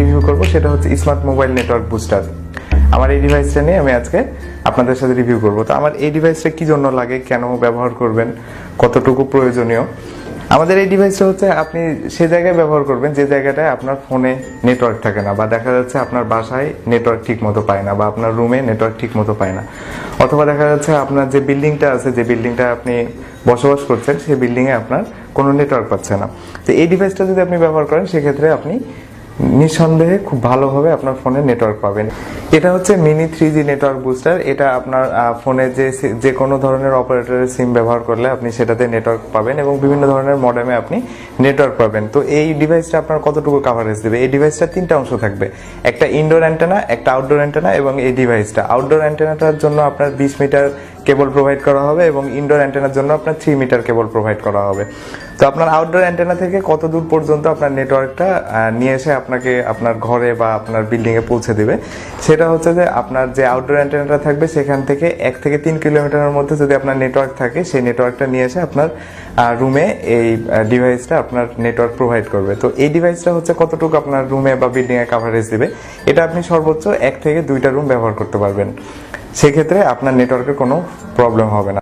Review করব সেটা হচ্ছে স্মার্ট মোবাইল নেটওয়ার্ক বুস্টার। আমার এই ডিভাইসটা নিয়ে আমি আজকে আপনাদের সাথে রিভিউ করব। তো আমার এই ডিভাইসটা কি জন্য লাগে, কেন ব্যবহার করবেন, কতটুকু প্রয়োজনীয়। আমাদের এই ডিভাইসটা হচ্ছে আপনি সে জায়গায় ব্যবহার করবেন যে জায়গাটায় আপনার ফোনে নেটওয়ার্ক থাকে না, বা দেখা যাচ্ছে আপনার বাসায় নেটওয়ার্ক ঠিক মতো পায় না, বা আপনার রুমে নেটওয়ার্ক ঠিক মতো পায় না, অথবা দেখা যাচ্ছে আপনার যে বিল্ডিংটা আছে, যে বিল্ডিংটা আপনি বসবাস করছেন, সেই বিল্ডিংয়ে আপনার কোনো নেটওয়ার্ক পাচ্ছে না। তো এই ডিভাইসটা যদি আপনি ব্যবহার করেন সেক্ষেত্রে আপনি নিঃসন্দেহে খুব ভালোভাবে আপনার ফোনে নেটওয়ার্ক পাবেন। এটা হচ্ছে মিনি 3G নেটওয়ার্ক বুস্টার। এটা আপনার ফোনে যে কোনো ধরনের অপারেটরের সিম ব্যবহার করলে আপনি সেটাতে নেটওয়ার্ক পাবেন এবং বিভিন্ন ধরনের মডেমে আপনি নেটওয়ার্ক পাবেন। তো এই ডিভাইসটা আপনার কতটুকু কাভারেজ দেবে? এই ডিভাইসটা 3টা অংশ থাকবে, একটা ইনডোর অ্যান্টেনা, একটা আউটডোর অ্যান্টেনা এবং এই ডিভাইসটা। আউটডোর অ্যান্টেনাটার জন্য আপনার 20 মিটার কেবল প্রোভাইড করা হবে এবং ইনডোর অ্যান্টেনার জন্য আপনার 3 মিটার কেবল প্রোভাইড করা হবে। তো আপনার আউটডোর অ্যান্টেনা থেকে কত দূর পর্যন্ত আপনার নেটওয়ার্কটা নিয়ে এসে আপনাকে আপনার ঘরে বা আপনার বিল্ডিংয়ে পৌঁছে দেবে, সেটা হচ্ছে যে আপনার যে আউটডোর অ্যান্টেনাটা থাকবে সেখান থেকে 1 থেকে 3 কিলোমিটারের মধ্যে যদি আপনার নেটওয়ার্ক থাকে, সেই নেটওয়ার্কটা নিয়ে এসে আপনার রুমে এই ডিভাইসটা আপনার নেটওয়ার্ক প্রোভাইড করবে। তো এই ডিভাইসটা হচ্ছে কতটুকু আপনার রুমে বা বিল্ডিংয়ে কাভারেজ দিবে, এটা আপনি সর্বোচ্চ 1 থেকে 2টা রুম ব্যবহার করতে পারবেন। সেক্ষেত্রে আপনার নেটওয়ার্কের কোনো প্রবলেম হবে না।